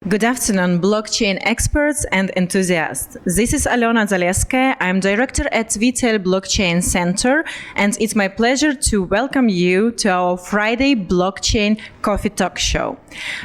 Good afternoon, blockchain experts and enthusiasts. This is Alona Zaleska. I'm director at WeTel Blockchain Center, and it's my pleasure to welcome you to our Friday Blockchain Coffee Talk Show.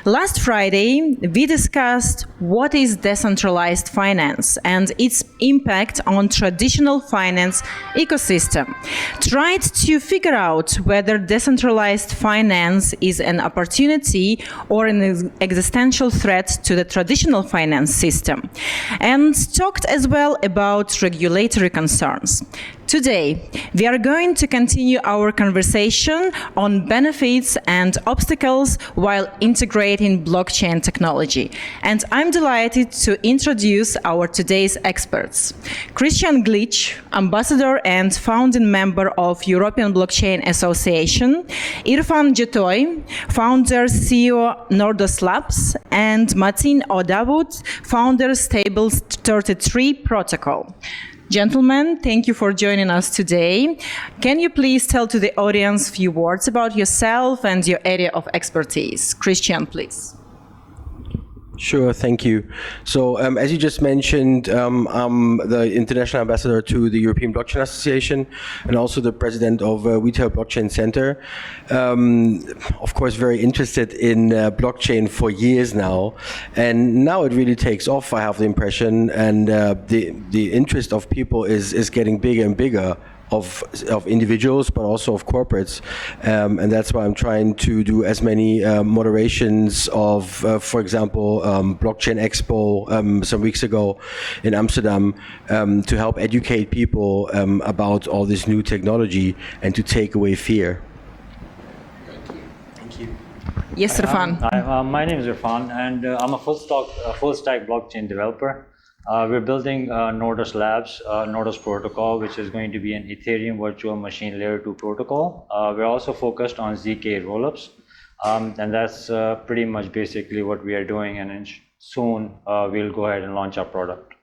Last Friday, we discussed what is decentralized finance and its impact on traditional finance ecosystem. Tried to figure out whether decentralized finance is an opportunity or an existential threat to the traditional finance system, and talked as well about regulatory concerns. Today, we are going to continue our conversation on benefits and obstacles while integrating blockchain technology. And I'm delighted to introduce our today's experts. Christian Glitch, ambassador and founding member of European Blockchain Association, Irfan Jetoy, founder CEO Nordos Labs, and Martin Odavut, founder Stables 33 Protocol. Gentlemen, thank you for joining us today. Can you please tell to the audience a few words about yourself and your area of expertise? Christian, please. Sure, thank you. So as you just mentioned, I'm the international ambassador to the European Blockchain Association and also the president of WeTel Blockchain Center. Of course, very interested in blockchain for years now, and now it really takes off, I have the impression, and the interest of people is getting bigger and bigger. Of individuals, but also of corporates, and that's why I'm trying to do as many moderations of, for example, Blockchain Expo some weeks ago in Amsterdam, to help educate people about all this new technology and to take away fear. Thank you. Yes, Irfan. My name is Irfan, and I'm a full stack blockchain developer. We're building Nordos Labs, Nordos Protocol, which is going to be an Ethereum virtual machine layer 2 protocol. We're also focused on ZK rollups, and that's pretty much basically what we are doing, and soon we'll go ahead and launch our product.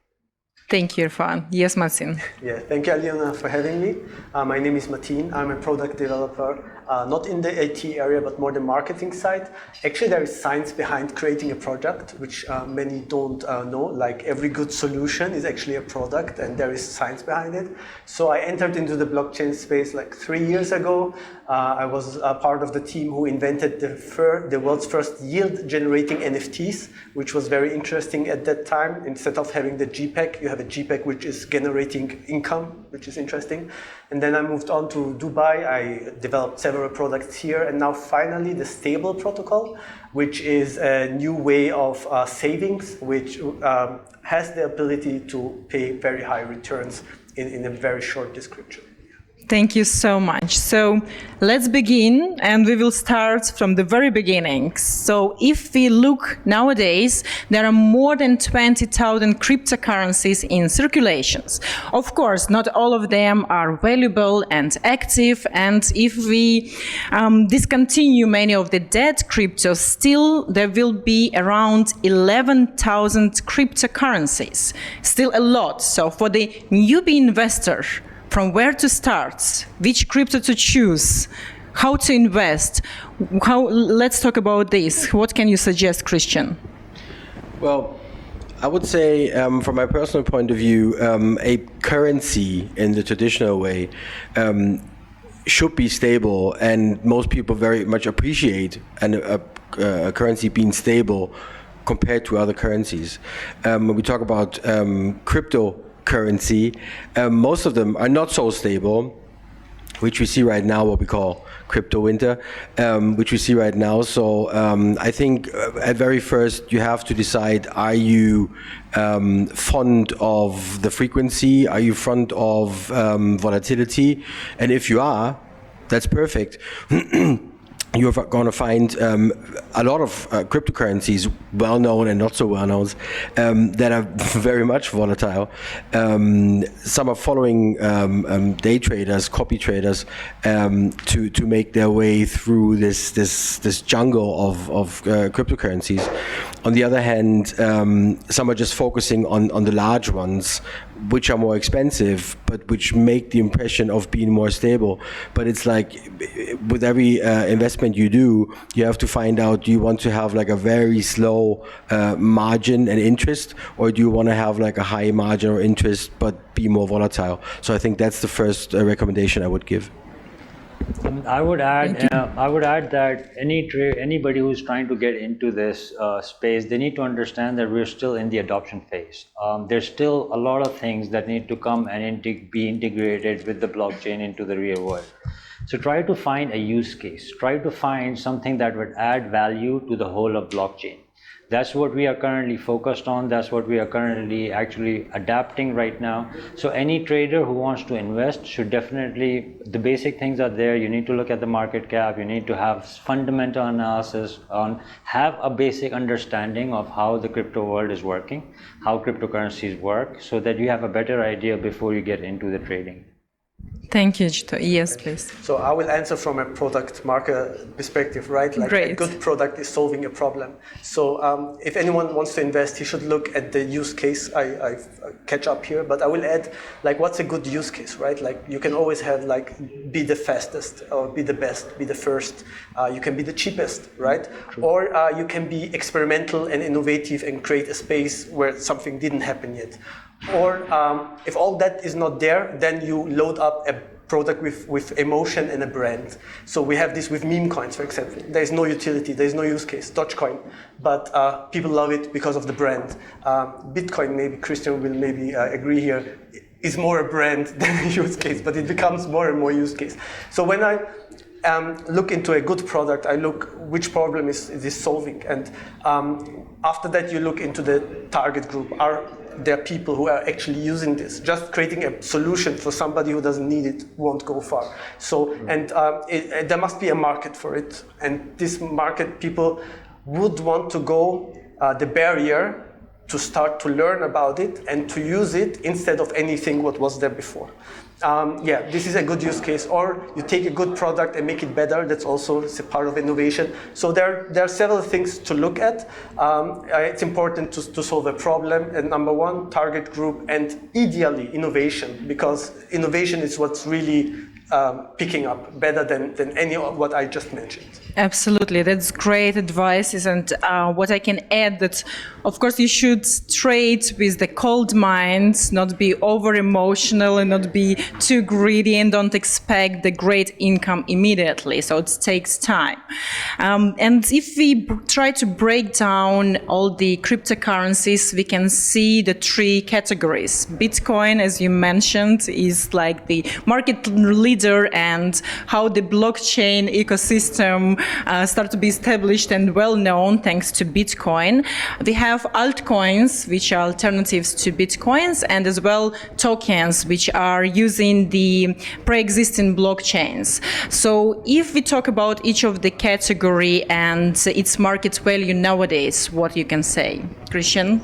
Thank you, Irfan. Yes, Martin. Yeah, thank you, Aliona, for having me. My name is Martin. I'm a product developer, not in the IT area, but more the marketing side. Actually, there is science behind creating a product, which many don't know. Like every good solution is actually a product, and there is science behind it. So I entered into the blockchain space like 3 years ago. I was a part of the team who invented the world's first yield-generating NFTs, which was very interesting at that time. Instead of having the JPEG, you have a JPEG which is generating income, which is interesting. And then I moved on to Dubai. I developed several products here, and now finally the stable protocol, which is a new way of savings, which has the ability to pay very high returns in a very short description. Thank you so much. So let's begin, and we will start from the very beginning. So if we look nowadays, there are more than 20,000 cryptocurrencies in circulations. Of course, not all of them are valuable and active, and if we discontinue many of the dead cryptos, still there will be around 11,000 cryptocurrencies. Still a lot. So for the newbie investor, from where to start, which crypto to choose, how to invest, let's talk about this. What can you suggest, Christian? Well, I would say, from my personal point of view, a currency in the traditional way should be stable, and most people very much appreciate a currency being stable compared to other currencies. When we talk about cryptocurrency, most of them are not so stable, which we see right now, what we call crypto winter, which we see right now. So I think at very first you have to decide, are you fond of the frequency? Are you fond of volatility? And if you are, that's perfect. You're going to find a lot of cryptocurrencies, well-known and not so well-known, that are very much volatile. Some are following day traders, copy traders, to make their way through this jungle of cryptocurrencies. On the other hand, some are just focusing on the large ones, which are more expensive, but which make the impression of being more stable. But it's like with every investment you do, you have to find out, do you want to have like a very slow margin and interest, or do you want to have like a high margin or interest but be more volatile? So I think that's the first recommendation I would give. I would add that anybody who's trying to get into this space, they need to understand that we're still in the adoption phase. There's still a lot of things that need to come and be integrated with the blockchain into the real world. So try to find a use case. Try to find something that would add value to the whole of blockchain. That's what we are currently focused on. That's what we are currently actually adapting right now. So any trader who wants to invest should definitely, the basic things are there. You need to look at the market cap. You need to have fundamental analysis on, have a basic understanding of how the crypto world is working, how cryptocurrencies work, so that you have a better idea before you get into the trading. Thank you, Jito. Yes, please. So I will answer from a product market perspective, right? Like Great. A good product is solving a problem. So if anyone wants to invest, he should look at the use case. I catch up here, but I will add, like, what's a good use case, right? Like, you can always have, like, be the fastest, or be the best, be the first. You can be the cheapest, right? True. Or you can be experimental and innovative and create a space where something didn't happen yet. Or if all that is not there, then you load up a product with emotion and a brand. So we have this with meme coins, for example. There is no utility, there is no use case, Dogecoin, but people love it because of the brand. Bitcoin, maybe Christian will maybe agree here, is more a brand than a use case, but it becomes more and more use case. So when I look into a good product, I look which problem is this solving, and after that you look into the target group. Are there people who are actually using this? Just creating a solution for somebody who doesn't need it won't go far. So, and there must be a market for it, and this market, people would want to go the barrier to start to learn about it and to use it instead of anything what was there before. Yeah, this is a good use case. Or you take a good product and make it better. That's also a part of innovation. So there are several things to look at. It's important to solve a problem. And number one, target group, and ideally innovation, because innovation is what's really picking up better than any of what I just mentioned. Absolutely, that's great advice. And what I can add that, of course, you should trade with the cold mind, not be over emotional and not be too greedy, and don't expect the great income immediately. So it takes time. And if we try to break down all the cryptocurrencies, we can see the three categories. Bitcoin, as you mentioned, is like the market leader, and how the blockchain ecosystem start to be established and well known thanks to Bitcoin. We have altcoins, which are alternatives to Bitcoins, and as well tokens, which are using the pre-existing blockchains. So if we talk about each of the category and its market value nowadays, what you can say, Christian?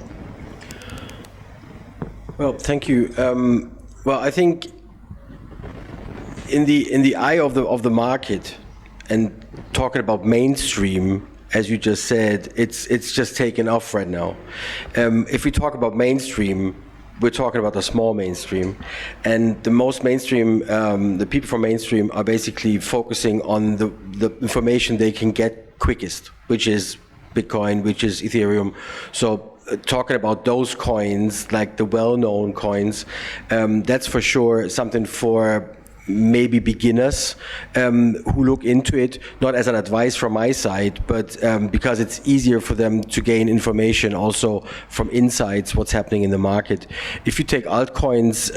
Well, thank you. Well, I think in the eye of the market, and talking about mainstream, as you just said, it's just taken off right now. If we talk about mainstream, we're talking about the small mainstream, and the most mainstream, the people from mainstream are basically focusing on the information they can get quickest, which is Bitcoin, which is Ethereum. So talking about those coins, like the well-known coins, that's for sure something for maybe beginners who look into it, not as an advice from my side, but because it's easier for them to gain information also from insights, what's happening in the market. If you take altcoins,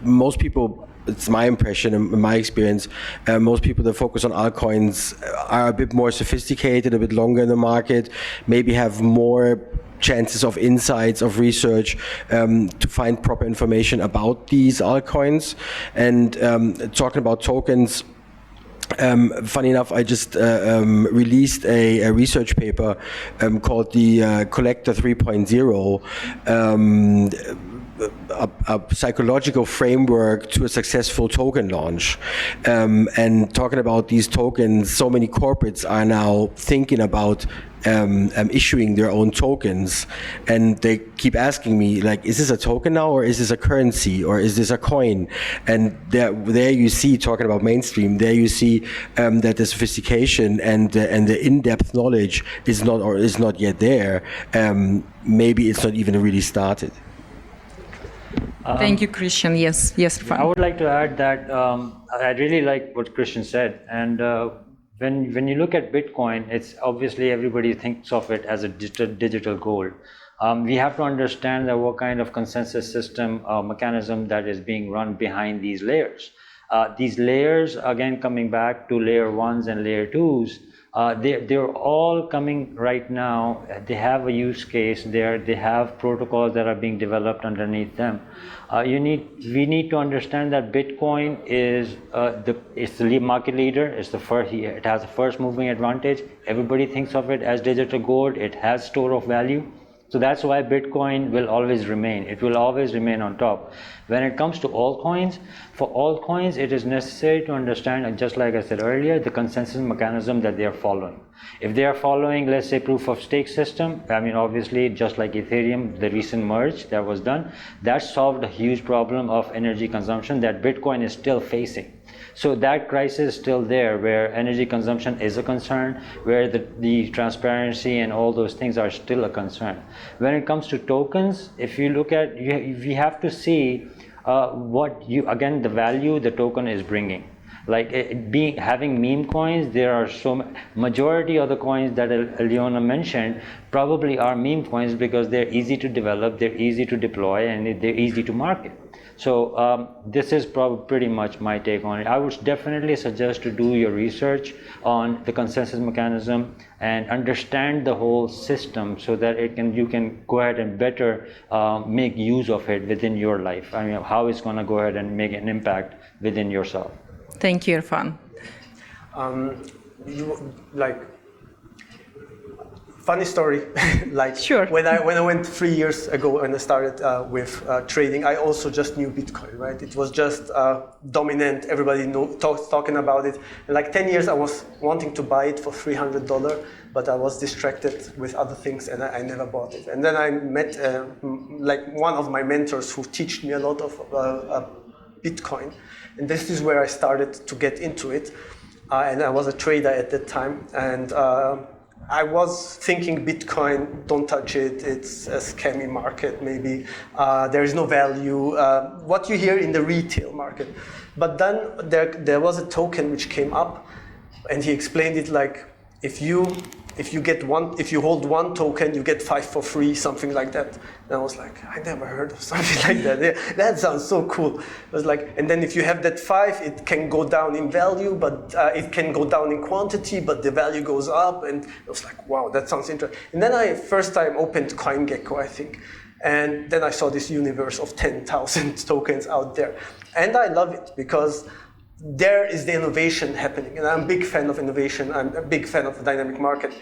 most people, it's my impression and my experience, most people that focus on altcoins are a bit more sophisticated, a bit longer in the market, maybe have more chances of insights, of research, to find proper information about these altcoins. And talking about tokens, funny enough, I just released a research paper called the Collector 3.0, a psychological framework to a successful token launch. And talking about these tokens, so many corporates are now thinking about issuing their own tokens, and they keep asking me, like, is this a token now, or is this a currency, or is this a coin? And there you see, talking about mainstream, there you see that the sophistication and the in-depth knowledge is not yet there. Maybe it's not even really started. Thank you, Christian. Yes, Irfan. I would like to add that I really like what Christian said, and when you look at Bitcoin, it's obviously everybody thinks of it as a digital gold. We have to understand that what kind of consensus system mechanism that is being run behind these layers. These layers, again, coming back to layer 1s and layer 2s, they're all coming right now. They have a use case there. They have protocols that are being developed underneath them. We need to understand that Bitcoin is the market leader. It has a first moving advantage. Everybody thinks of it as digital gold. It has store of value. So that's why Bitcoin will always remain. It will always remain on top. When it comes to altcoins, for altcoins, it is necessary to understand, and just like I said earlier, the consensus mechanism that they are following. If they are following, let's say, proof of stake system, I mean, obviously, just like Ethereum, the recent merge that was done, that solved a huge problem of energy consumption that Bitcoin is still facing. So that crisis is still there, where energy consumption is a concern, where the transparency and all those things are still a concern. When it comes to tokens, if you look at, we have to see the value the token is bringing. Like having meme coins, there are majority of the coins that Aliona mentioned probably are meme coins because they're easy to develop, they're easy to deploy, and they're easy to market. So this is pretty much my take on it. I would definitely suggest to do your research on the consensus mechanism and understand the whole system so that you can go ahead and better make use of it within your life. I mean, how it's going to go ahead and make an impact within yourself. Thank you, Irfan. Funny story, like sure. when I went 3 years ago and I started with trading, I also just knew Bitcoin, right? It was just dominant. Everybody talking about it. And like 10 years, I was wanting to buy it for $300, but I was distracted with other things and I never bought it. And then I met like one of my mentors who taught me a lot of Bitcoin, and this is where I started to get into it. And I was a trader at that time, and I was thinking Bitcoin, don't touch it, it's a scammy market maybe, there is no value, what you hear in the retail market. But then there was a token which came up, and he explained it like, if you hold one token, you get 5 for free, something like that. And I was like, I never heard of something like that. Yeah, that sounds so cool. It was like, and then if you have that 5, it can go down in value, but it can go down in quantity, but the value goes up. And I was like, wow, that sounds interesting. And then I first time opened CoinGecko, I think. And then I saw this universe of 10,000 tokens out there. And I love it because there is the innovation happening, and I'm a big fan of innovation. I'm a big fan of the dynamic market.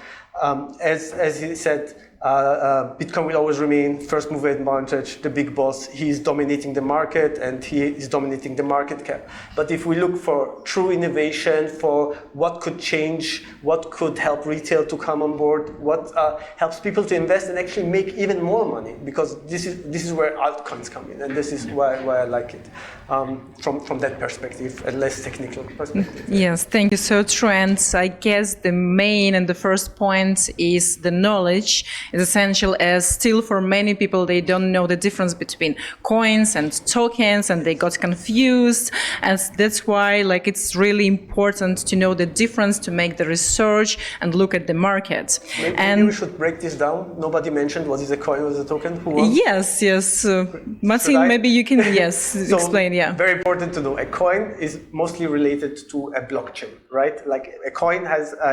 As he said, Bitcoin will always remain first mover advantage, the big boss. He is dominating the market, and he is dominating the market cap. But if we look for true innovation, for what could change, what could help retail to come on board, what helps people to invest and actually make even more money, because this is where altcoins come in, and this is why I like it from that perspective, a less technical perspective. Yes, thank you. So true. And I guess the main and the first point is the knowledge is essential, as still for many people, they don't know the difference between coins and tokens, and they got confused. And that's why it's really important to know the difference, to make the research and look at the market. Maybe we should break this down. Nobody mentioned what is a coin, what is a token. Who wants? Yes. Martin, maybe you can explain. Yeah. Very important to know. A coin is mostly related to a blockchain, right? Like a coin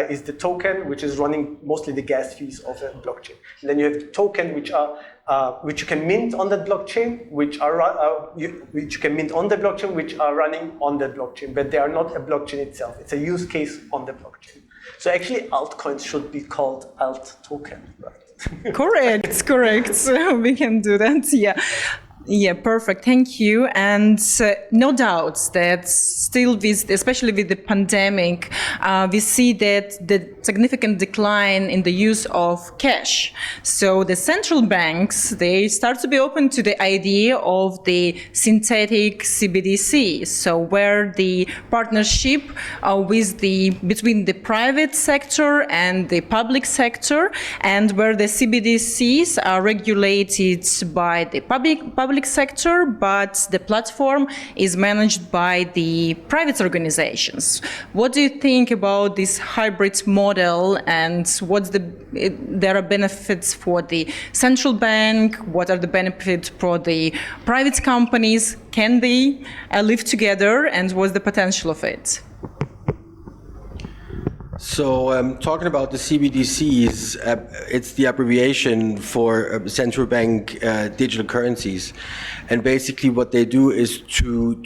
is the token which is running mostly the gas fees of a blockchain. And then you have the token which you can mint on the blockchain, which you can mint on the blockchain, which are running on the blockchain, but they are not a blockchain itself. It's a use case on the blockchain. So actually, altcoins should be called alt token, right? Correct. So we can do that. Yeah. Yeah, perfect. Thank you. And no doubts that still, especially with the pandemic, we see that the significant decline in the use of cash. So the central banks, they start to be open to the idea of the synthetic CBDC. So where the partnership between the private sector and the public sector, and where the CBDCs are regulated by the public sector, but the platform is managed by the private organizations. What do you think about this hybrid model, and there are benefits for the central bank? What are the benefits for the private companies? Can they live together, and what's the potential of it? So talking about the CBDCs, it's the abbreviation for central bank digital currencies, and basically what they do is to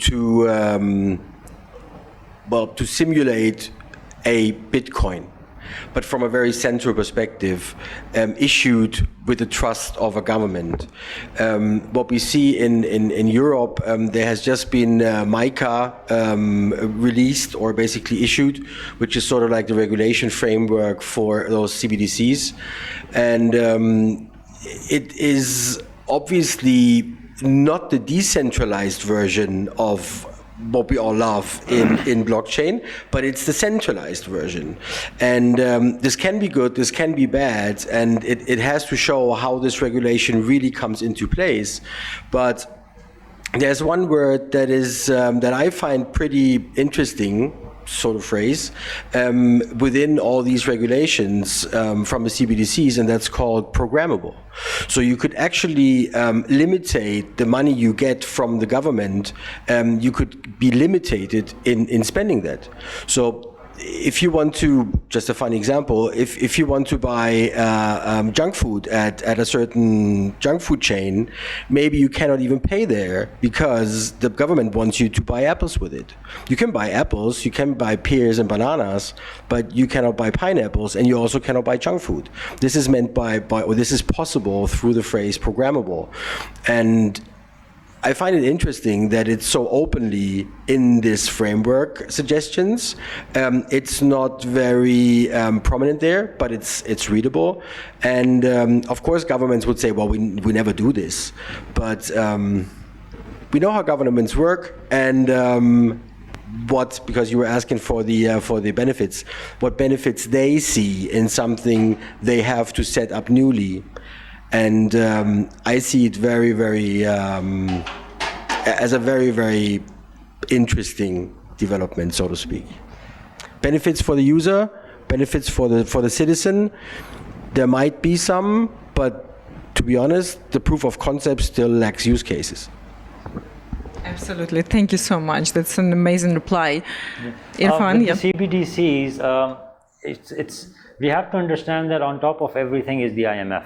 simulate a Bitcoin, but from a very central perspective, issued with the trust of a government. What we see in Europe, there has just been MiCA released or basically issued, which is sort of like the regulation framework for those CBDCs. And it is obviously not the decentralized version of what we all love in blockchain, but it's the centralized version. And this can be good, this can be bad, and it has to show how this regulation really comes into place. But there's one word that is that I find pretty interesting, sort of phrase, within all these regulations from the CBDCs, and that's called programmable. So you could actually limitate the money you get from the government. You could be limited in spending that. So if you want to, just a funny example, if you want to buy junk food at a certain junk food chain, maybe you cannot even pay there because the government wants you to buy apples with it. You can buy apples, you can buy pears and bananas, but you cannot buy pineapples, and you also cannot buy junk food. This is meant or this is possible through the phrase programmable. And I find it interesting that it's so openly in this framework suggestions. It's not very prominent there, but it's readable. And of course, governments would say, well, we never do this. But we know how governments work, and because you were asking for the benefits, what benefits they see in something they have to set up newly. And I see it very, very as a very, very interesting development, so to speak. Benefits for the user, benefits for the citizen. There might be some, but to be honest, the proof of concept still lacks use cases. Absolutely. Thank you so much. That's an amazing reply. Irfan, with the CBDCs, we have to understand that on top of everything is the IMF,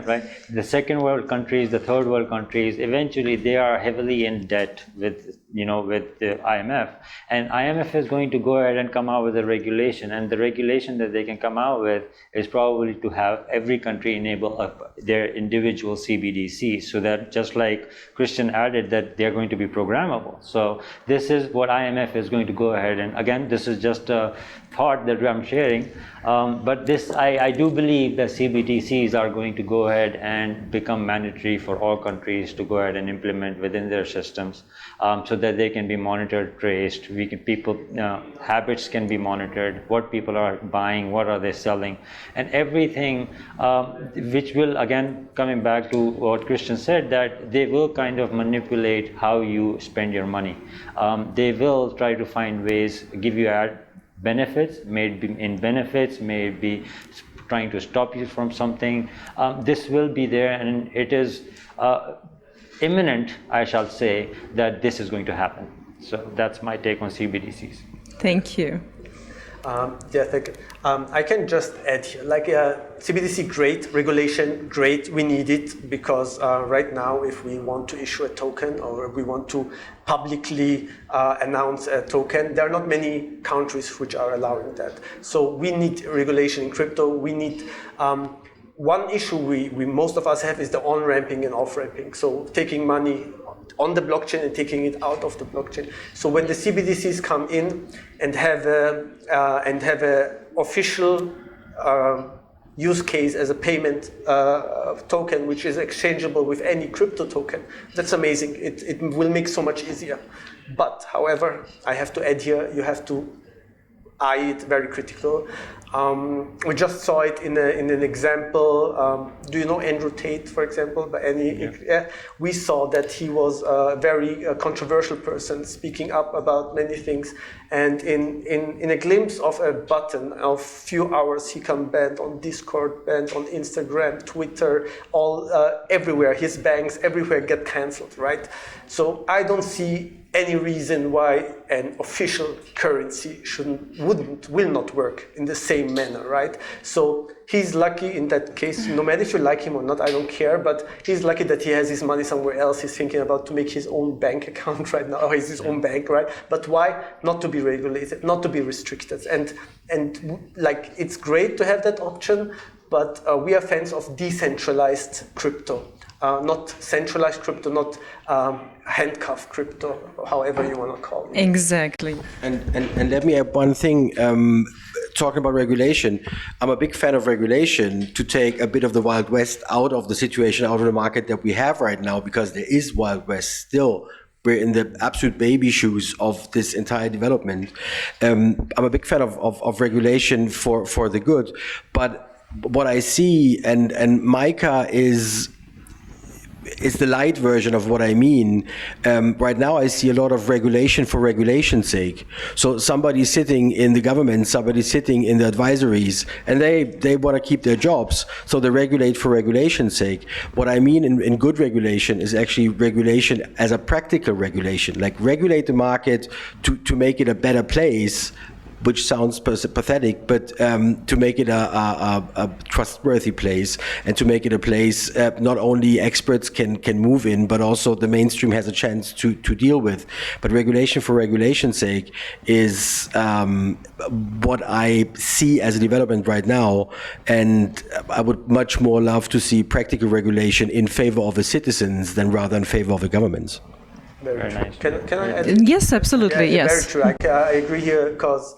right? The second world countries, the third world countries, eventually they are heavily in debt with the IMF, and IMF is going to go ahead and come out with a regulation, and the regulation that they can come out with is probably to have every country enable their individual CBDC, so that just like Christian added, that they're going to be programmable. So this is what IMF is going to go ahead, and again, this is just a thought that I'm sharing, but I do believe that CBDCs are going to go ahead and become mandatory for all countries to go ahead and implement within their systems, so that they can be monitored, traced. Habits can be monitored, what people are buying, what are they selling, and everything, which will, again, coming back to what Christian said, that they will kind of manipulate how you spend your money. They will try to find ways, give you benefits, maybe trying to stop you from something. This will be there, and it is imminent, I shall say, that this is going to happen. So that's my take on CBDCs. Thank you. Thank you. I can just add here, CBDC, great, regulation, great, we need it, because right now, if we want to issue a token or we want to publicly announce a token, there are not many countries which are allowing that. So we need regulation in crypto. We need one issue we most of us have is the on-ramping and off-ramping. So taking money on the blockchain and taking it out of the blockchain. So when the CBDCs come in and have a official use case as a payment token, which is exchangeable with any crypto token, that's amazing. It will make so much easier. But, however, I have to add here, you have to eye it very critical. We just saw it in an example. Do you know Andrew Tate, for example? By any, yeah. We saw that he was a very controversial person, speaking up about many things. And in a glimpse of a button of few hours, he can banned on Discord, banned on Instagram, Twitter, all everywhere. His banks everywhere get cancelled, right? So I don't see any reason why an official currency will not work in the same manner, right? So he's lucky in that case. No matter if you like him or not, I don't care. But he's lucky that he has his money somewhere else. He's thinking about to make his own bank account right now, or his own bank, right? But why not to be regulated, not to be restricted? And like it's great to have that option, but we are fans of decentralized crypto. Not centralized crypto, not handcuffed crypto, however you want to call it. Exactly. And let me add one thing. Talking about regulation, I'm a big fan of regulation to take a bit of the Wild West out of the situation, out of the market that we have right now, because there is Wild West still. We're in the absolute baby shoes of this entire development. I'm a big fan of regulation for the good, but what I see, and Micah is the light version of what I mean. Right now I see a lot of regulation for regulation's sake. So somebody's sitting in the government, somebody's sitting in the advisories, and they want to keep their jobs, so they regulate for regulation's sake. What I mean in good regulation is actually regulation as a practical regulation, like regulate the market to make it a better place, which sounds pathetic, but to make it a trustworthy place, and to make it a place not only experts can move in, but also the mainstream has a chance to deal with. But regulation for regulation's sake is what I see as a development right now, and I would much more love to see practical regulation in favor of the citizens than rather in favor of the governments. Very true. nice. Can I add? Yes, absolutely, Yeah, yes. very true. I agree here, because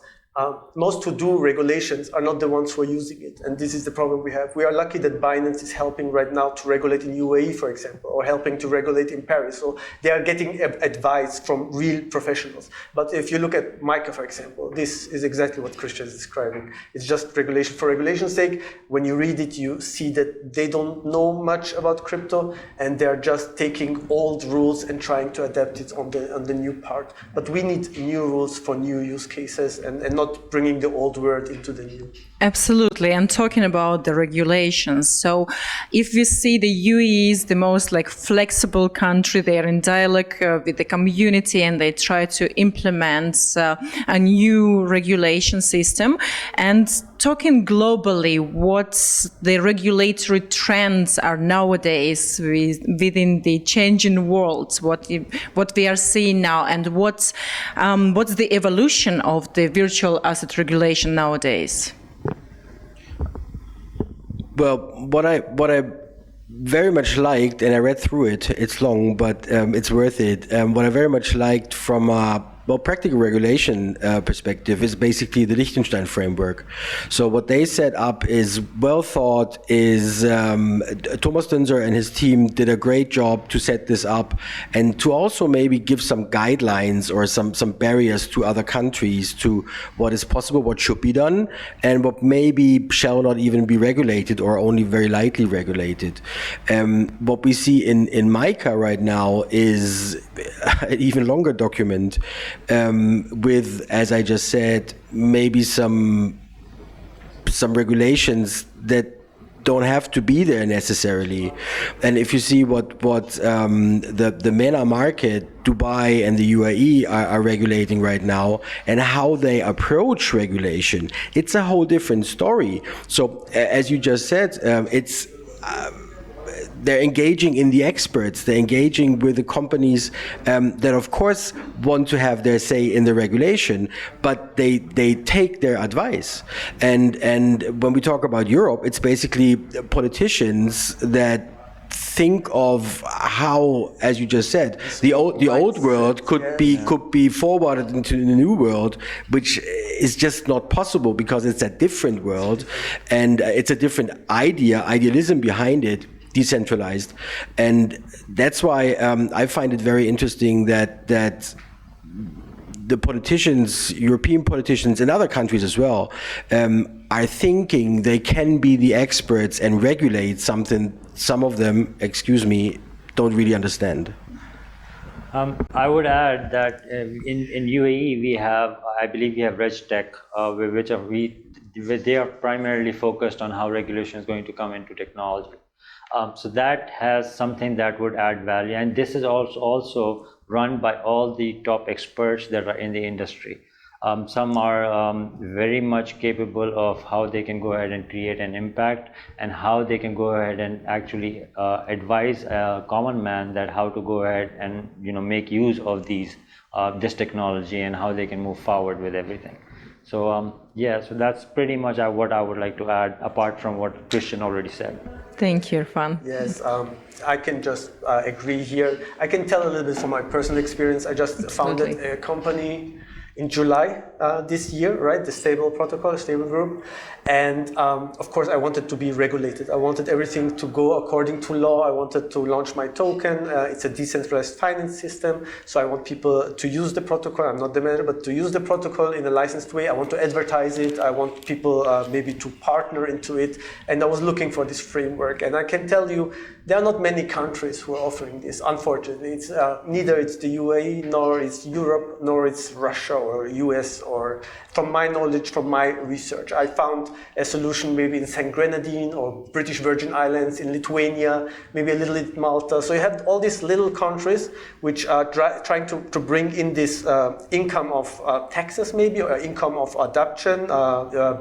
most who do regulations are not the ones who are using it. And this is the problem we have. We are lucky that Binance is helping right now to regulate in UAE, for example, or helping to regulate in Paris. So they are getting advice from real professionals. But if you look at Micah, for example, this is exactly what Christian is describing. It's just regulation for regulation's sake. When you read it, you see that they don't know much about crypto, and they're just taking old rules and trying to adapt it on the new part. But we need new rules for new use cases, and not bringing the old world into the new. Absolutely. And talking about the regulations. So if we see the UAE is the most like flexible country, they are in dialogue with the community, and they try to implement a new regulation system. And talking globally, what the regulatory trends are nowadays within the changing world, what we are seeing now, and what's the evolution of the virtual asset regulation nowadays? Well, what I very much liked, and I read through it, it's long, but it's worth it. What I very much liked from practical regulation perspective is basically the Liechtenstein framework. So what they set up is well thought, is Thomas Dünser and his team did a great job to set this up, and to also maybe give some guidelines or some barriers to other countries to what is possible, what should be done, and what maybe shall not even be regulated or only very lightly regulated. What we see in MICA right now is an even longer document with, as I just said, maybe some regulations that don't have to be there necessarily. And if you see what the MENA market, Dubai and the UAE are regulating right now, and how they approach regulation, it's a whole different story. So as you just said, they're engaging in the experts, they're engaging with the companies that of course want to have their say in the regulation, but they take their advice. And when we talk about Europe, it's basically politicians that think of how, as you just said, the old world could be forwarded into the new world, which is just not possible because it's a different world, and it's a different idealism behind it, decentralized, and that's why I find it very interesting that the politicians, European politicians in other countries as well, are thinking they can be the experts and regulate something some of them, don't really understand. I would add that in UAE I believe we have RegTech, they are primarily focused on how regulation is going to come into technology. So that has something that would add value, and this is also run by all the top experts that are in the industry. Some are very much capable of how they can go ahead and create an impact, and how they can go ahead and actually advise a common man that how to go ahead and make use of this technology and how they can move forward with everything. So so that's pretty much what I would like to add, apart from what Christian already said. Thank you, Irfan. Yes, I can just agree here. I can tell a little bit from my personal experience. I just founded a company in July this year, right? The Stable Protocol, Stable Group. And of course, I wanted to be regulated. I wanted everything to go according to law. I wanted to launch my token. It's a decentralized finance system. So I want people to use the protocol. I'm not the manager, but to use the protocol in a licensed way. I want to advertise it. I want people maybe to partner into it. And I was looking for this framework. And I can tell you, there are not many countries who are offering this. Unfortunately, it's neither it's the UAE, nor it's Europe, nor it's Russia or US, or from my knowledge, from my research. I found a solution maybe in St. Grenadine or British Virgin Islands, in Lithuania, maybe a little bit Malta. So you have all these little countries which are trying to bring in this income of taxes maybe, or income of adoption,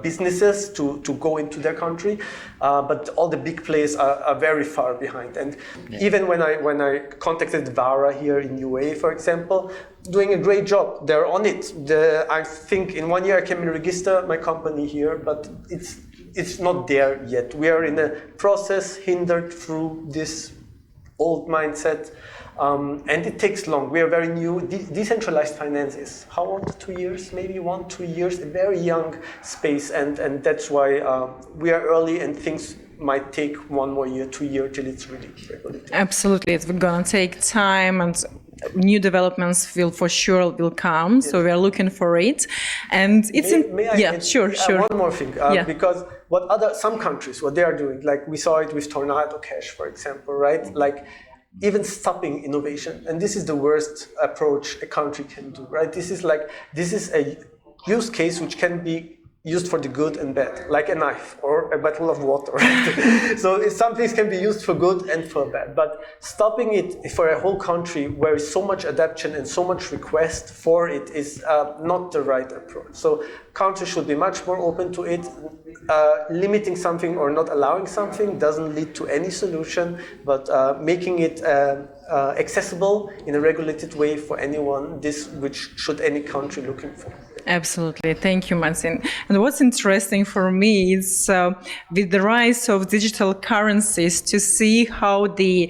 businesses to go into their country. But all the big players are very far behind. And even when I contacted Vara here in UAE, for example, doing a great job. They're on it. I think in 1 year I can register my company here, but it's not there yet. We are in a process hindered through this old mindset, and it takes long. We are very new. Decentralized finance is how old? 2 years, maybe 1-2 years, a very young space, and that's why we are early, and things might take 1 more year, 2 years till it's really regulated. Absolutely, it's gonna take time, and new developments will come. Yes. So we are looking for it, and it's sure. One more thing, because some countries, what they are doing, like we saw it with Tornado Cash, for example, right? Like even stopping innovation, and this is the worst approach a country can do, right? This is a use case which can be used for the good and bad, like a knife or a bottle of water. Right? So some things can be used for good and for bad, but stopping it for a whole country where is so much adoption and so much request for it is not the right approach. So countries should be much more open to it. Limiting something or not allowing something doesn't lead to any solution, but making it accessible in a regulated way for anyone, which should any country looking for. Absolutely. Thank you, Martin. And what's interesting for me is with the rise of digital currencies to see how the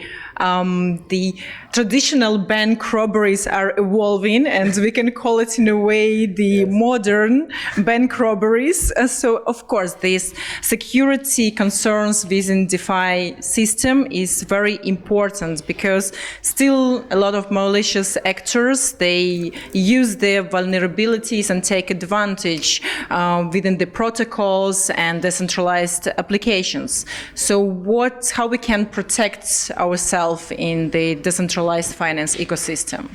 traditional bank robberies are evolving, and we can call it in a way the modern bank robberies. So of course, this security concerns within DeFi system is very important, because still a lot of malicious actors, they use their vulnerabilities and take advantage within the protocols and decentralized applications. So how we can protect ourselves in the decentralized finance ecosystem?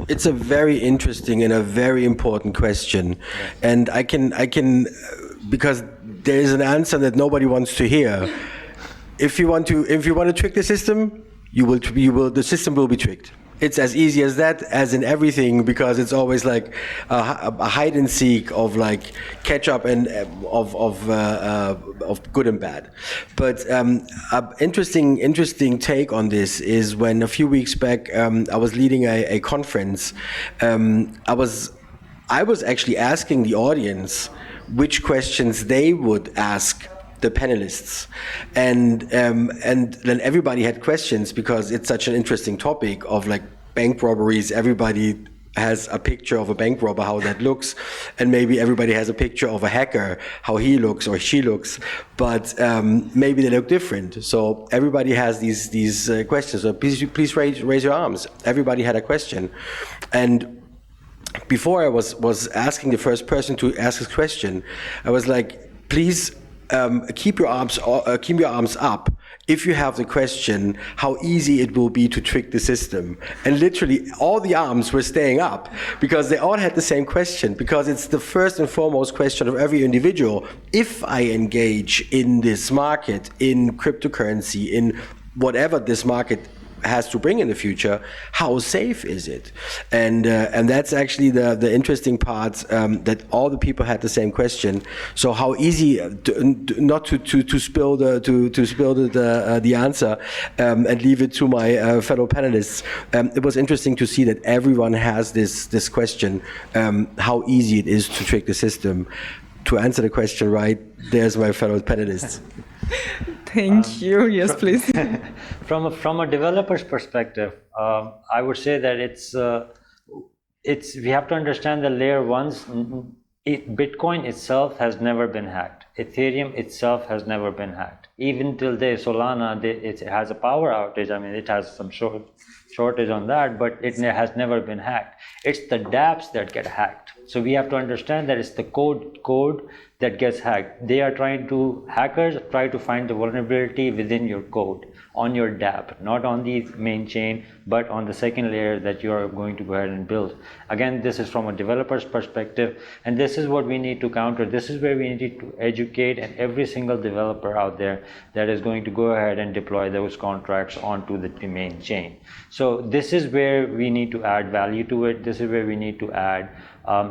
It's a very interesting and a very important question, and I can because there is an answer that nobody wants to hear. If you want to trick the system, the system will be tricked. It's as easy as that, as in everything, because it's always like a hide and seek of like catch up and of good and bad. But an interesting take on this is when a few weeks back I was leading a conference. I was actually asking the audience which questions they would ask the panelists, and then everybody had questions because it's such an interesting topic of like bank robberies. Everybody has a picture of a bank robber, how that looks, and maybe everybody has a picture of a hacker, how he looks or she looks, but maybe they look different. So everybody has these questions. So please raise your arms. Everybody had a question, and before I was asking the first person to ask his question, I was like, please keep your arms up if you have the question how easy it will be to trick the system. And literally all the arms were staying up because they all had the same question, because it's the first and foremost question of every individual. If I engage in this market, in cryptocurrency, in whatever this market has to bring in the future, how safe is it? And that's actually the interesting part, that all the people had the same question. So how easy not to spill the answer and leave it to my fellow panelists. It was interesting to see that everyone has this question, how easy it is to trick the system. To answer the question right, there's my fellow panelists. Thank you. Yes, please. From a developer's perspective, I would say that we have to understand the layer ones. Bitcoin itself has never been hacked. Ethereum itself has never been hacked. Even till today, Solana, it has a power outage. I mean, it has some shortage on that, but it has never been hacked. It's the dApps that get hacked. So we have to understand that it's the code that gets hacked. Hackers try to find the vulnerability within your code, on your dApp, not on the main chain, but on the second layer that you are going to go ahead and build. Again, this is from a developer's perspective, and this is what we need to counter. This is where we need to educate every single developer out there that is going to go ahead and deploy those contracts onto the main chain. So this is where we need to add value to it. This is where we need to add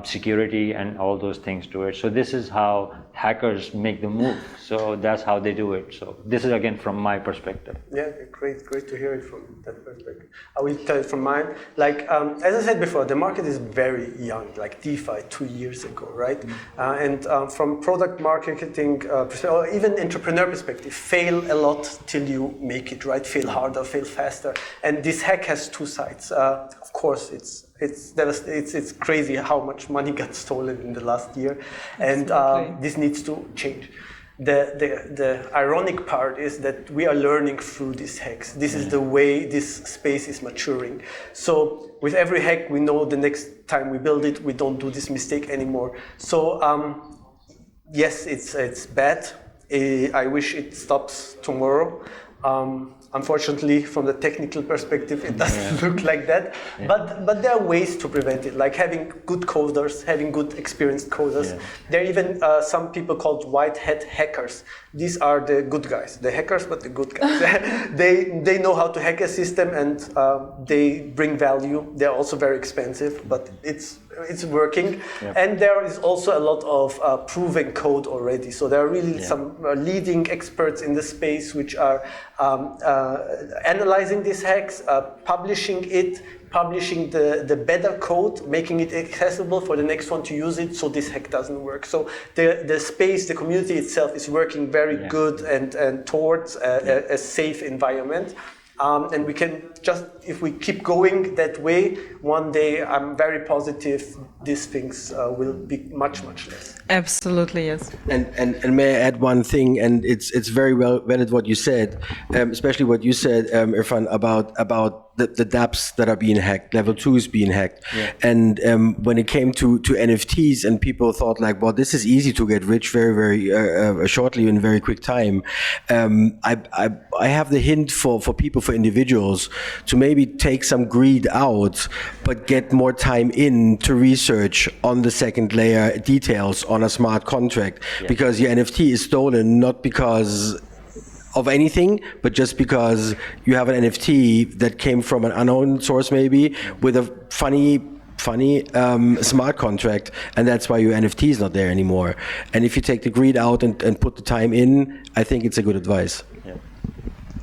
security and all those things to it. So this is how hackers make the move. So that's how they do it. So this is again from my perspective. Yeah, great to hear it from that perspective. I will tell it from mine. Like as I said before, the market is very young. Like DeFi 2 years ago, right? And from product marketing perspective, or even entrepreneur perspective, fail a lot till you make it, right? Fail harder, fail faster. And this hack has two sides. Of course, it's crazy how much money got stolen in the last year, and this needs to change. The ironic part is that we are learning through these hacks. This is the way this space is maturing. So with every hack, we know the next time we build it, we don't do this mistake anymore. So yes, it's bad. I wish it stops tomorrow. Unfortunately, from the technical perspective, it doesn't look like that. Yeah. But there are ways to prevent it, like having good coders, having good experienced coders. Yeah. There are even some people called white hat hackers. These are the good guys, the hackers, but the good guys. They know how to hack a system, and they bring value. They're also very expensive, but it's working. Yep. And there is also a lot of proven code already. So there are really some leading experts in the space which are analyzing these hacks, publishing the better code, making it accessible for the next one to use it, so this hack doesn't work. So the space, the community itself is working very good and towards a safe environment. And we can just, if we keep going that way, one day I'm very positive these things will be much less. Absolutely, yes. And may I add one thing? And it's very well valid what you said, especially what you said, Irfan, about the dApps that are being hacked. Level 2 is being hacked. Yeah. And when it came to NFTs, and people thought like, well, this is easy to get rich very shortly in very quick time. I have the hint for people, for individuals, to maybe take some greed out, but get more time in to research on the second layer details on a smart contract, because your NFT is stolen not because of anything, but just because you have an NFT that came from an unknown source, maybe with a funny smart contract, and that's why your NFT is not there anymore. And if you take the greed out and put the time in, I think it's a good advice. Yeah.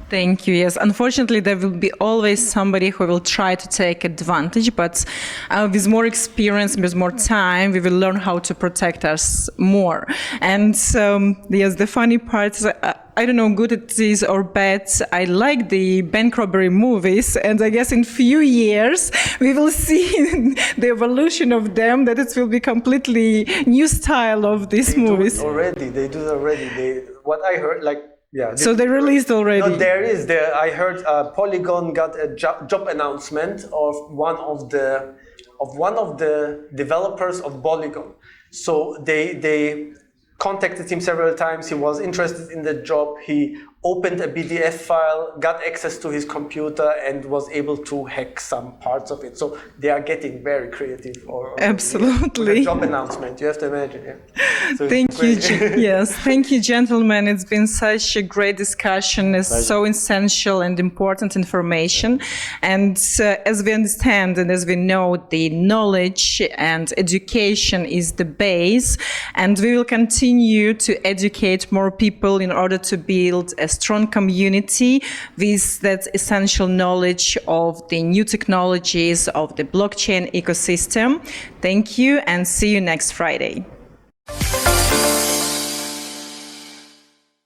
Thank you. Yes, unfortunately, there will be always somebody who will try to take advantage, but with more experience, with more time, we will learn how to protect us more. And yes, the funny part is, I don't know good it is or bad. I like the bank robbery movies, and I guess in few years we will see the evolution of them. That it will be completely new style of these movies. They do it already. What I heard, like. Yeah. So they released already. No, I heard Polygon got a job announcement of one of the developers of Polygon. So they contacted him several times. He was interested in the job. He opened a PDF file, got access to his computer, and was able to hack some parts of it. So they are getting very creative. Absolutely. With a job announcement, you have to imagine. Yeah. So thank you. Yes, thank you, gentlemen. It's been such a great discussion. It's so essential and important information. And as we understand and as we know, the knowledge and education is the base. And we will continue to educate more people in order to build a strong community with that essential knowledge of the new technologies of the blockchain ecosystem. Thank you and see you next Friday.